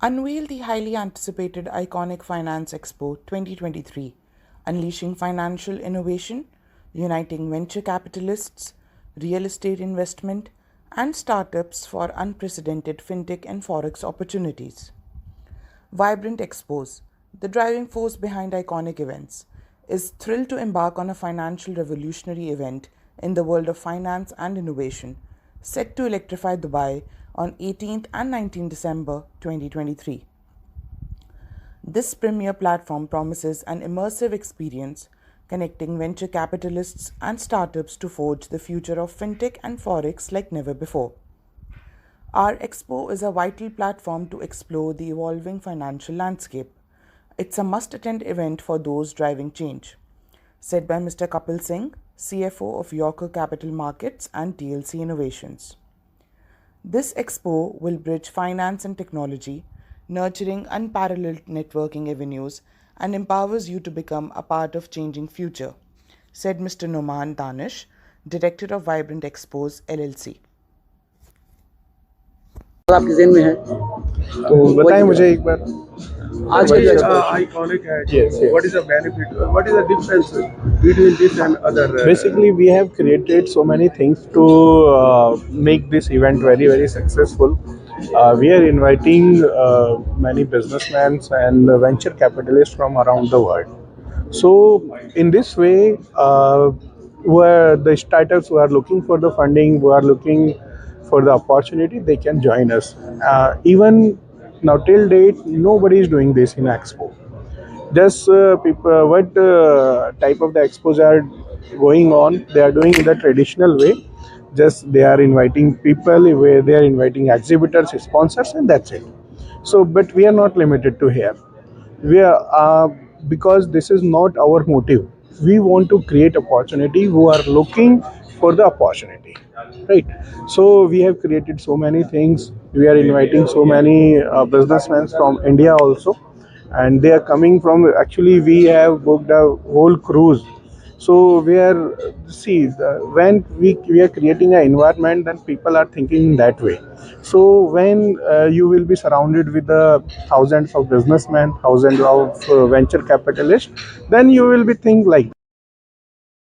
Unveil the highly anticipated iconic Finance Expo 2023, unleashing financial innovation, uniting venture capitalists, real estate investment, and startups for unprecedented fintech and forex opportunities. Vibrant Expos, the driving force behind iconic events, is thrilled to embark on a financial revolutionary event in the world of finance and innovation, set to electrify Dubai on 18th and 19th December 2023. This premier platform promises an immersive experience connecting venture capitalists and startups to forge the future of fintech and forex like never before. Our expo is a vital platform to explore the evolving financial landscape. It's a must attend event for those driving change, said by Mr. Kapil Singh, CFO of Yorker Capital Markets and TLC Innovations. This expo will bridge finance and technology, nurturing unparalleled networking avenues, and empowers you to become a part of changing future, said Mr. Noman Danish, Director of Vibrant Expos LLC. आपके जेहन में है तो बताएं मुझे एक बार आज What के is iconic hat. Yes, yes. What is the benefit? What is the difference between this and other? Basically, we have created so many things to make this event very successful. We are inviting many businessmen and venture capitalists from around the world. So, in this way, where the startups who are looking for the funding, who are looking for the opportunity, they can join us. Even now, till date, nobody is doing this in Expo. Just people, what type of the expos are going on? They are doing in the traditional way. Just they are inviting people, where they are inviting exhibitors, sponsors, and that's it. So, but we are not limited to here. We are because this is not our motive. We want to create opportunity who are looking for the opportunity, right? So we have created so many things. We are inviting so many businessmen from India also, and they are coming from, actually we have booked a whole cruise. So we are, see, when we are creating an environment, then people are thinking that way. So when you will be surrounded with the thousands of businessmen, thousands of venture capitalists, then you will be think like